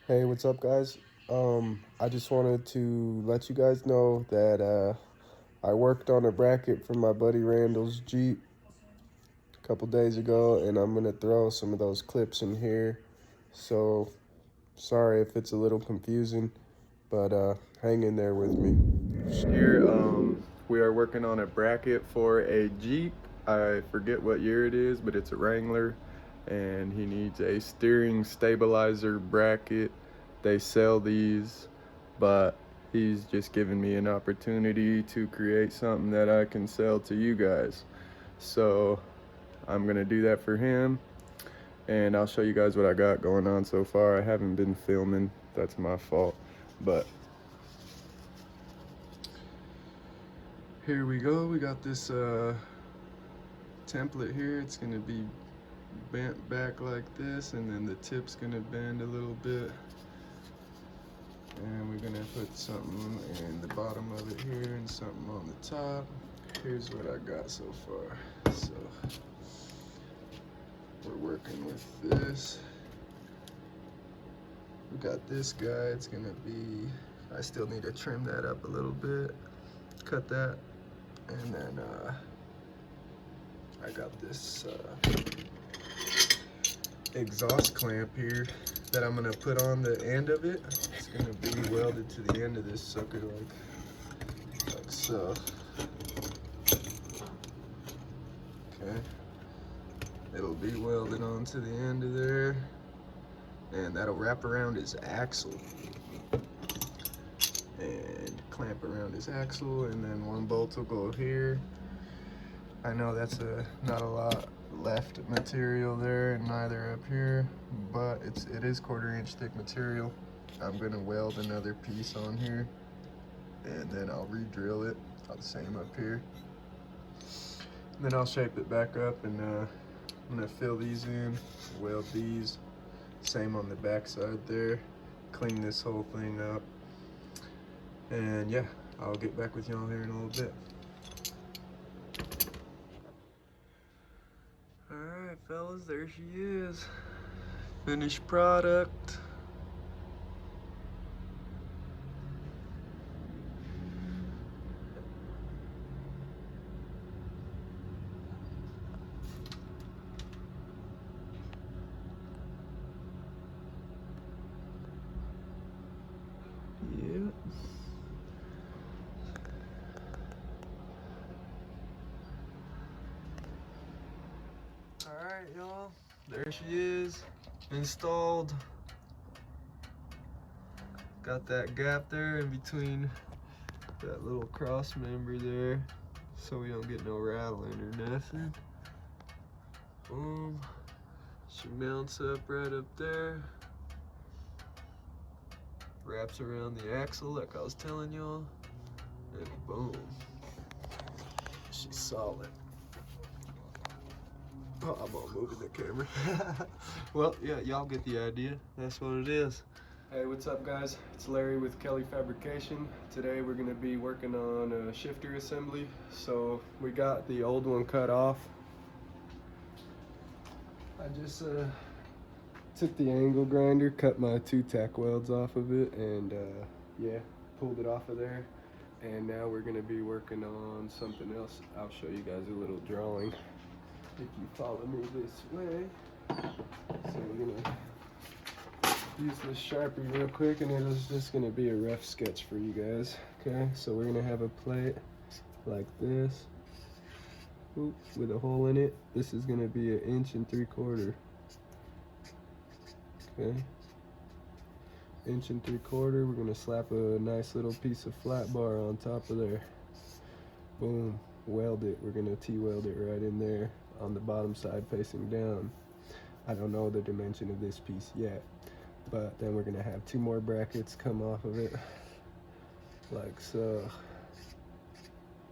Hey, what's up, guys? I just wanted to let you guys know that I worked on a bracket for my buddy Randall's Jeep a couple days ago, and I'm gonna throw some of those clips in here. So sorry if it's a little confusing, but hang in there with me. Here, we are working on a bracket for a Jeep. I forget what year it is, but it's a Wrangler, and he needs a steering stabilizer bracket. They sell these, but he's just given me an opportunity to create something that I can sell to you guys. So I'm gonna do that for him, and I'll show you guys what I got going on so far. I haven't been filming, that's my fault, but here we go. We got this template here. It's gonna be bent back like this, and then the tip's gonna bend a little bit, and we're gonna put something in the bottom of it here and something on the top. Here's what I got so far. So we're working with this. We got this guy. It's gonna be, I still need to trim that up a little bit, cut that, and then I got this exhaust clamp here that I'm gonna put on the end of it. It's gonna be welded to the end of this sucker like so. Okay, it'll be welded onto the end of there, and that'll wrap around his axle and clamp around his axle, and then one bolt will go here. I know that's not a lot left material there, and neither up here, but it is 1/4 inch thick material. I'm gonna weld another piece on here, and then I'll re-drill it. I'll the same up here. And then I'll shape it back up, and I'm gonna fill these in, weld these. Same on the back side there. Clean this whole thing up, and yeah, I'll get back with y'all here in a little bit. Alright, fellas, there she is. Finished product. Yeah. Alright, y'all. There she is. Installed. Got that gap there in between that little cross member there, so we don't get no rattling or nothing. Boom. She mounts up right up there. Wraps around the axle like I was telling y'all. And boom. She's solid. Oh, I'm all moving the camera. Well, yeah, y'all get the idea. That's what it is. Hey, what's up, guys? It's Larry with Kelly Fabrication. Today we're going to be working on a shifter assembly. So we got the old one cut off. I just took the angle grinder, cut my 2 tack welds off of it, and yeah, pulled it off of there. And now we're going to be working on something else. I'll show you guys a little drawing if you follow me this way. So we're gonna use this Sharpie real quick, and it's just gonna be a rough sketch for you guys. Okay, so we're gonna have a plate like this, with a hole in it. This is gonna be 1 3/4 inches. Okay, 1 3/4 inches. We're gonna slap a nice little piece of flat bar on top of there. Boom, weld it. We're gonna T-weld it right in there on the bottom side facing down. I don't know the dimension of this piece yet, but then we're gonna have 2 more brackets come off of it like so.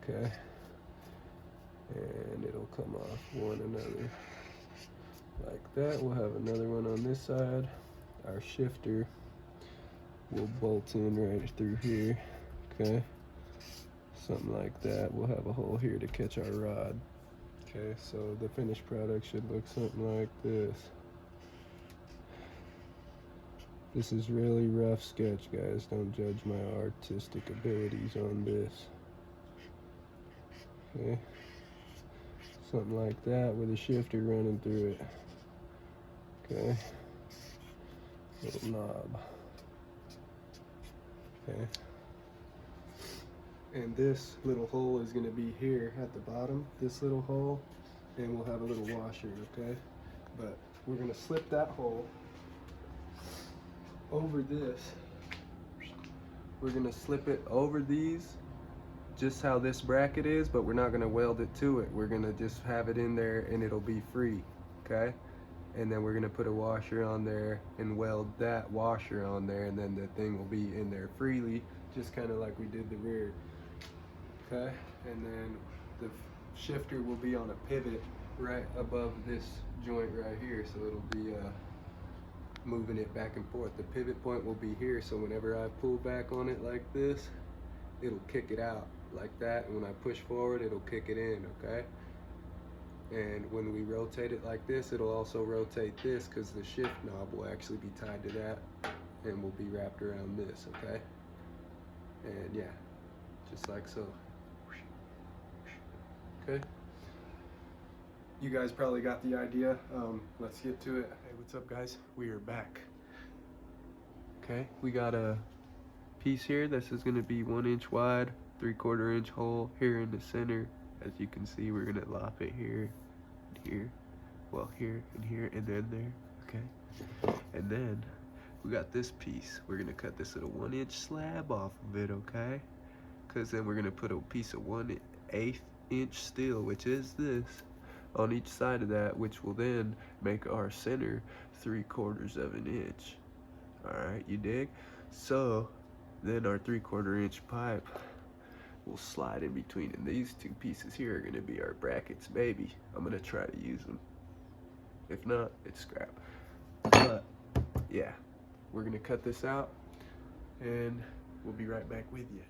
Okay, and it'll come off one another like that. We'll have another one on this side. Our shifter will bolt in right through here. Okay, something like that. We'll have a hole here to catch our rod. Okay, so the finished product should look something like this. This is really rough sketch, guys. Don't judge my artistic abilities on this. Okay. Something like that with a shifter running through it. Okay. Little knob. Okay. And this little hole is going to be here at the bottom, this little hole, and we'll have a little washer, okay? But we're going to slip that hole over this. We're going to slip it over these, just how this bracket is, but we're not going to weld it to it. We're going to just have it in there and it'll be free, okay? And then we're going to put a washer on there and weld that washer on there, and then the thing will be in there freely, just kind of like we did the rear. Okay, and then the shifter will be on a pivot right above this joint right here, so it'll be moving it back and forth. The pivot point will be here, so whenever I pull back on it like this, it'll kick it out like that, and when I push forward, it'll kick it in, okay? And when we rotate it like this, it'll also rotate this, because the shift knob will actually be tied to that and will be wrapped around this, okay? And yeah, just like so. Okay, you guys probably got the idea. Let's get to it. Hey, what's up, guys? We are back. Okay, we got a piece here. This is going to be 1 inch wide, 3/4 inch hole here in the center. As you can see, we're going to lop it here, here, well, here and here, and then there. Okay, and then we got this piece. We're going to cut this little 1 inch slab off of it, okay? Because then we're going to put a piece of 1/8 inch steel, which is this, on each side of that, which will then make our center 3/4 of an inch. Alright, you dig? So then our 3/4 inch pipe will slide in between, and these two pieces here are going to be our brackets, baby. I'm going to try to use them. If not, it's scrap. But yeah, we're going to cut this out and we'll be right back with you.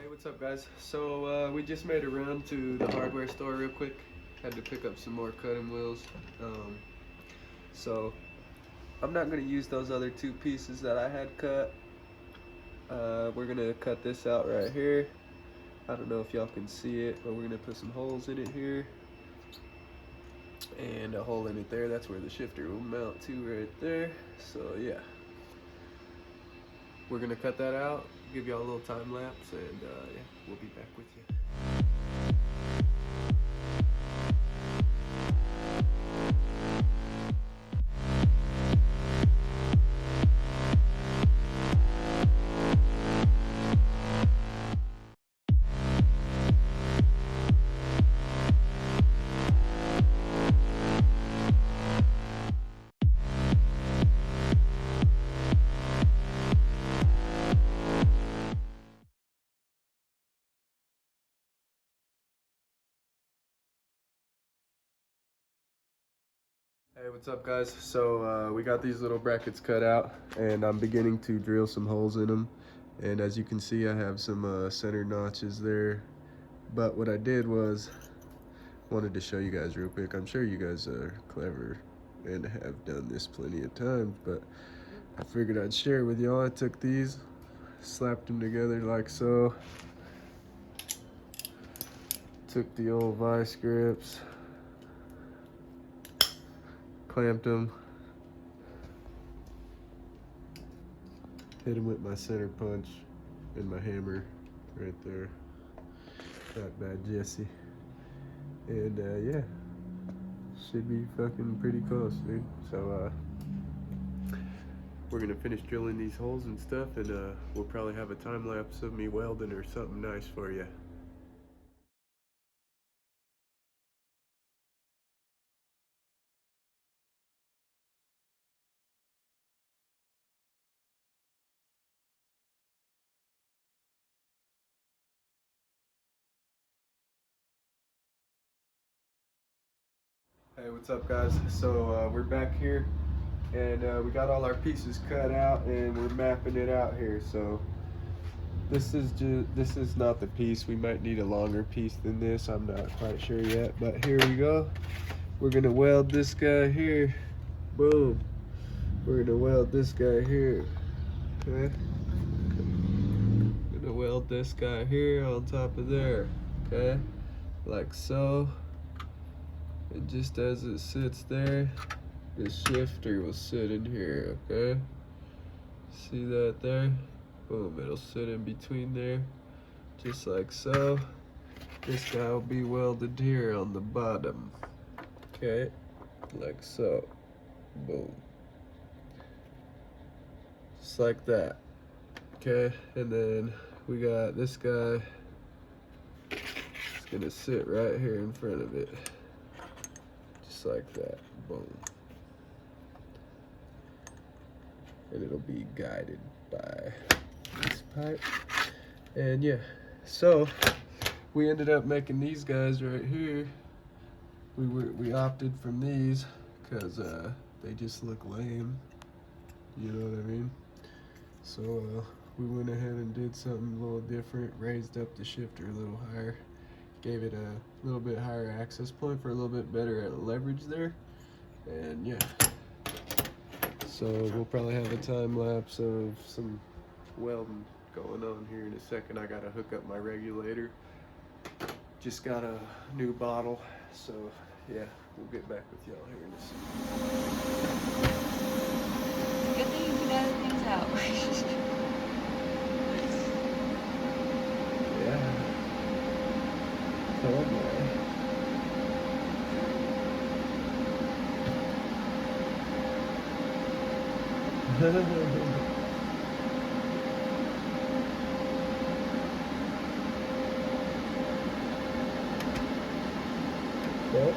What's up, guys? So we just made a run to the hardware store real quick. Had to pick up some more cutting wheels. So I'm not going to use those other two pieces that I had cut. We're going to cut this out right here. I don't know if y'all can see it, but we're going to put some holes in it here. And a hole in it there. That's where the shifter will mount to right there. So yeah. We're going to cut that out, give y'all a little time lapse, and yeah, we'll be back with you. Hey, what's up, guys? So we got these little brackets cut out, and I'm beginning to drill some holes in them. And as you can see, I have some center notches there. But what I did was, wanted to show you guys real quick. I'm sure you guys are clever and have done this plenty of times, but I figured I'd share it with y'all. I took these, slapped them together like so. Took the old vice grips, clamped them, hit them with my center punch and my hammer right there. Not bad, Jesse. And yeah, should be fucking pretty close, dude. So we're gonna finish drilling these holes and stuff, and we'll probably have a time lapse of me welding or something nice for you. Hey, what's up, guys? So we're back here, and we got all our pieces cut out, and we're mapping it out here. So this is not the piece. We might need a longer piece than this. I'm not quite sure yet, but here we go. We're gonna weld this guy here. Boom. We're gonna weld this guy here. Okay. Gonna weld this guy here on top of there. Okay. Like so. And just as it sits there, the shifter will sit in here, okay? See that there? Boom, it'll sit in between there, just like so. This guy will be welded here on the bottom, okay? Like so, boom. Just like that, okay? And then we got this guy, it's gonna sit right here in front of it. Just like that, boom. And it'll be guided by this pipe. And yeah, so we ended up making these guys right here. We opted from these because they just look lame, you know what I mean? So we went ahead and did something a little different, raised up the shifter a little higher, gave it a little bit higher access point for a little bit better leverage there. And yeah, so we'll probably have a time lapse of some welding going on here in a second. I gotta hook up my regulator. Just got a new bottle, so yeah, we'll get back with y'all here in a second. Good thing you can edit things out. Yeah. Oh boy. Yep.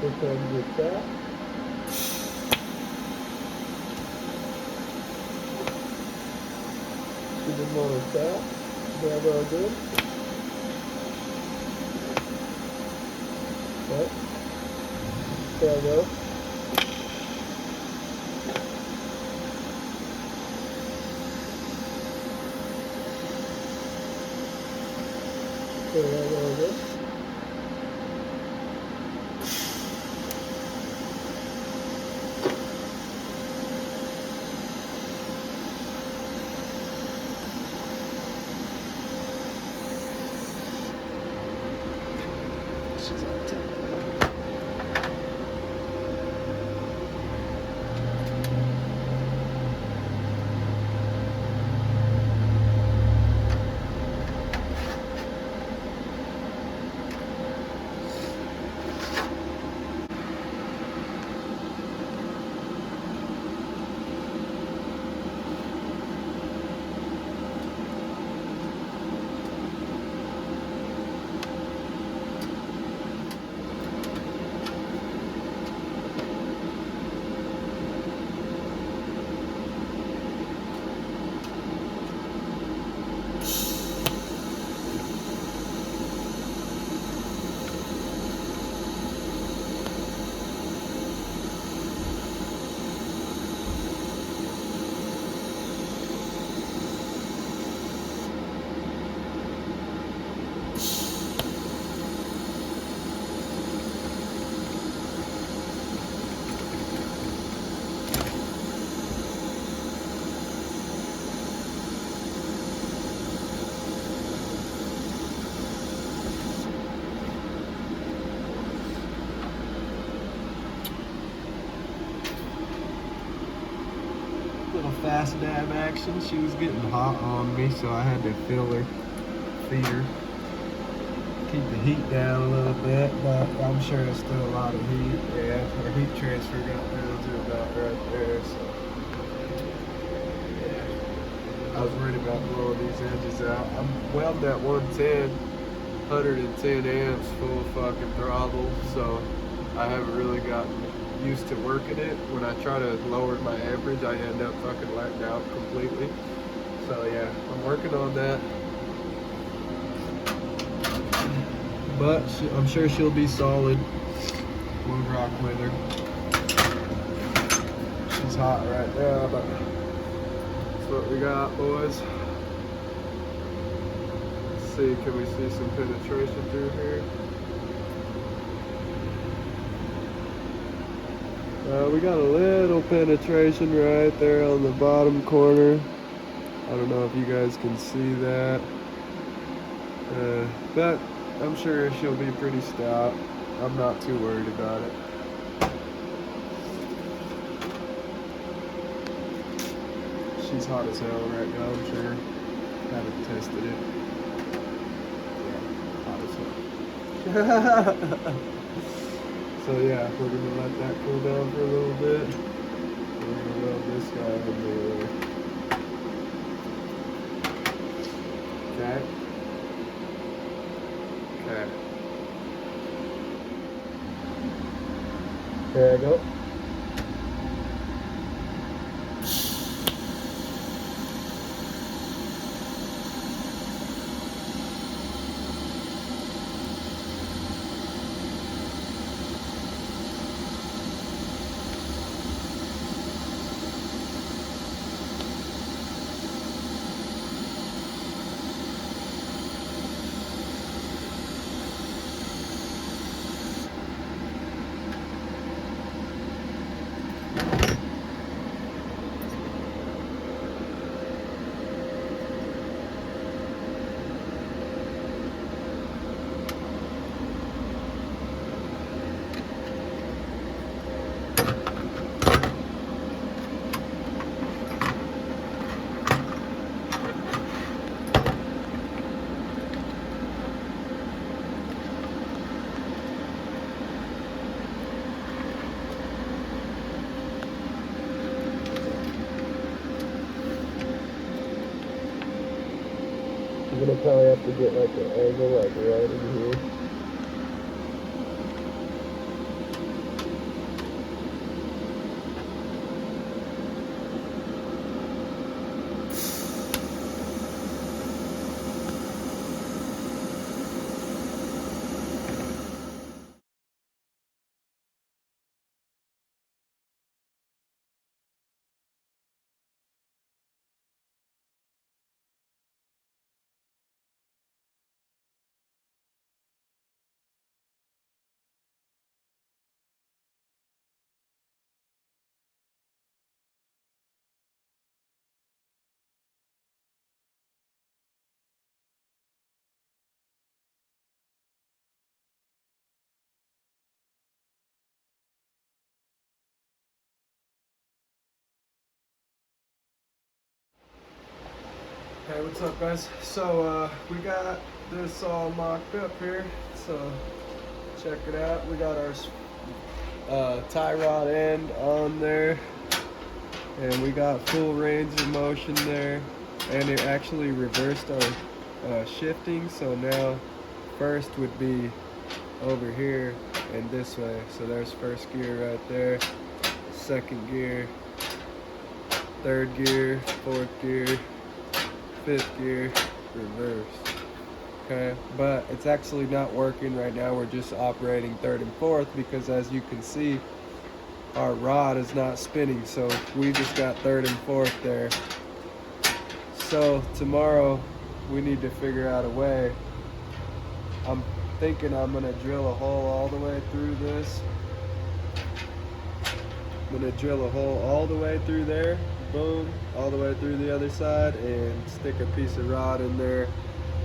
Here comes your tap. Give him more tap. Grab all good. Yep. There we go. There we go. Little fast dab action. She was getting hot on me, so I had to fill her, feed her, keep the heat down a little bit, but I'm sure it's still a lot of heat. Yeah, her heat transfer got down to about right there, so yeah. I was worried about blowing these edges out. I'm welding at 110 amps, full fucking throttle, so I haven't really gotten used to working it. When I try to lower my amperage, I end up fucking letting out completely. So yeah, I'm working on that. but I'm sure she'll be solid. We'll rock with her. She's hot right now, but that's what we got, boys. Let's see, can we see some penetration through here? We got a little penetration right there on the bottom corner. I don't know if you guys can see that. But I'm sure she'll be pretty stout. I'm not too worried about it. She's hot as hell right now, I'm sure. Haven't tested it. Yeah, hot as hell. So yeah, we're gonna let that cool down for a little bit. We're gonna weld this guy in there. Okay. Okay. There I go. I'm gonna probably have to get like an angle like right in here. Hey, what's up, guys? So we got this all mocked up here. So check it out. We got our tie rod end on there, and we got full range of motion there. And it actually reversed our shifting. So now first would be over here and this way. So there's first gear right there, second gear, third gear, fourth gear, fifth gear, reverse. Okay, but it's actually not working right now. We're just operating third and fourth because, as you can see, our rod is not spinning, so we just got third and fourth there. So tomorrow we need to figure out a way. I'm thinking I'm gonna drill a hole all the way through this. I'm gonna drill a hole all the way through there, boom, all the way through the other side, and stick a piece of rod in there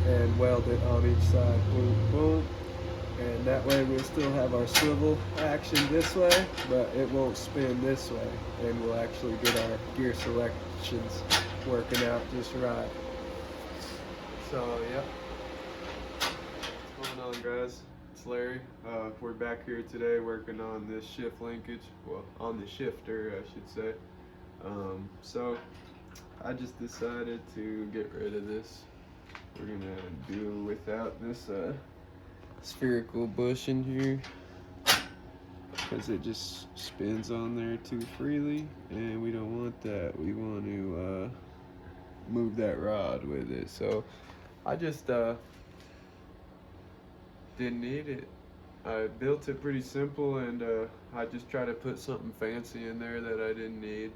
and weld it on each side, boom, boom. And that way we'll still have our swivel action this way, but it won't spin this way, and we'll actually get our gear selections working out just right. So, yep. What's going on, guys? It's Larry. We're back here today working on this shift linkage, well, on the shifter, I should say. So I just decided to get rid of this. We're gonna do without this spherical bushing here, because it just spins on there too freely, and we don't want that. We want to move that rod with it. So I just didn't need it. I built it pretty simple, and I just try to put something fancy in there that I didn't need.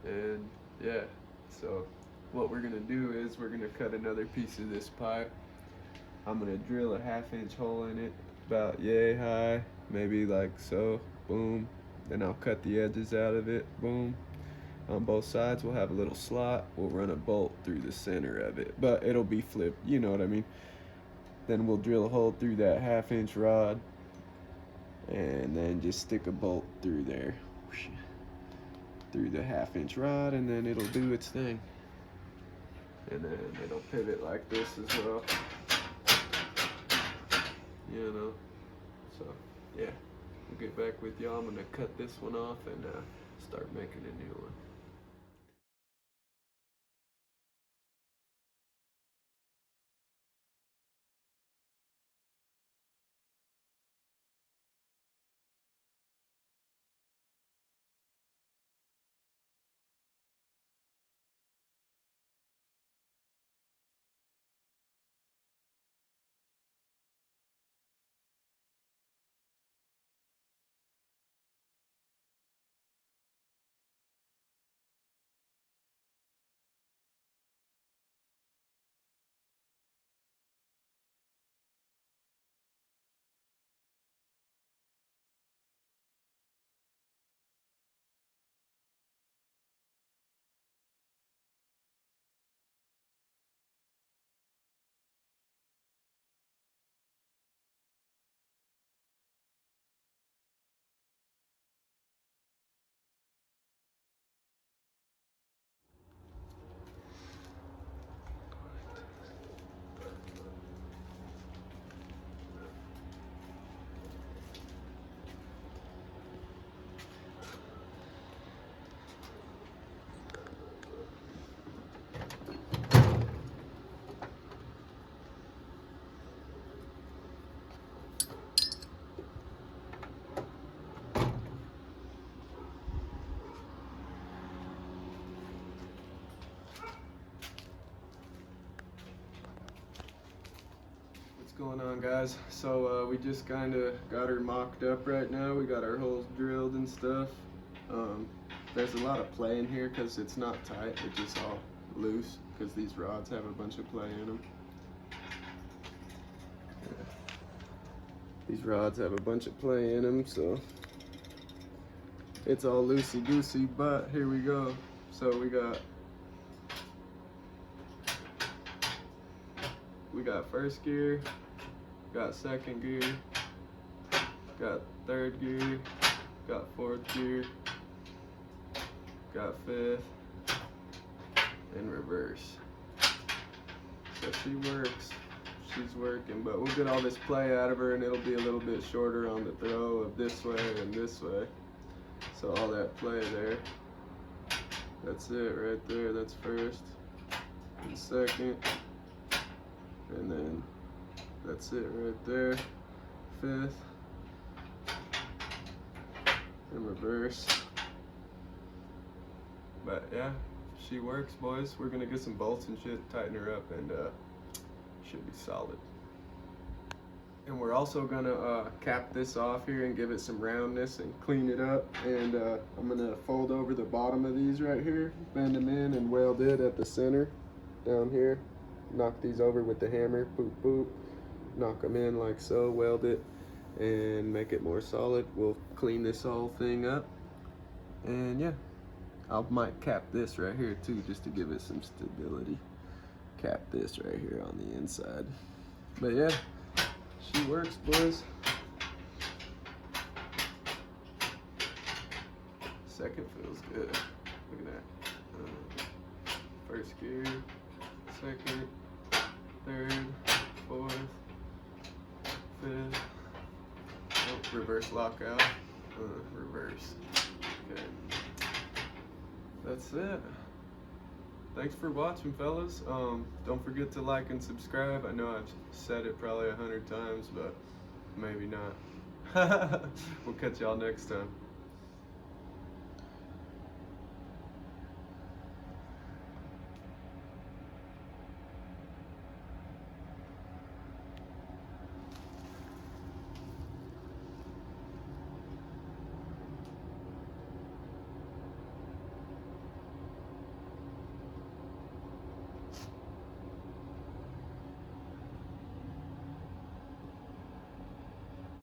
And yeah, so what we're gonna do is we're gonna cut another piece of this pipe. I'm gonna drill a 1/2 inch hole in it, about yay high, maybe like so, boom. Then I'll cut the edges out of it, boom. On both sides we'll have a little slot. We'll run a bolt through the center of it, but it'll be flipped, you know what I mean. Then we'll drill a hole through that 1/2 inch rod, and then just stick a bolt through there, through the 1/2 inch rod, and then it'll do its thing. And then it'll pivot like this as well, you know. So yeah, we'll get back with y'all. I'm gonna cut this one off and start making a new one. What's going on, guys? So we just kind of got her mocked up right now. We got our holes drilled and stuff. There's a lot of play in here because it's not tight, it's just all loose because these rods have a bunch of play in them. These rods have a bunch of play in them, so it's all loosey-goosey, but here we go. So we got first gear, got second gear, got third gear, got fourth gear, got fifth, and reverse. So she works, she's working, but we'll get all this play out of her and it'll be a little bit shorter on the throw of this way and this way. So all that play there, that's it right there, that's first and second. And then that's it right there, fifth, and reverse. But yeah, she works, boys. We're gonna get some bolts and shit, tighten her up, and should be solid. And we're also gonna cap this off here and give it some roundness and clean it up. And I'm gonna fold over the bottom of these right here, bend them in and weld it at the center down here. Knock these over with the hammer, boop, boop. Knock them in like so, weld it, and make it more solid. We'll clean this whole thing up. And yeah, I might cap this right here too, just to give it some stability. Cap this right here on the inside. But yeah, she works, boys. Second feels good. Look at that. First gear, second, third, fourth, fifth. Oh, reverse lockout. Reverse. Okay. That's it. Thanks for watching, fellas. Don't forget to like and subscribe. I know I've said it probably 100 times, but maybe not. We'll catch y'all next time.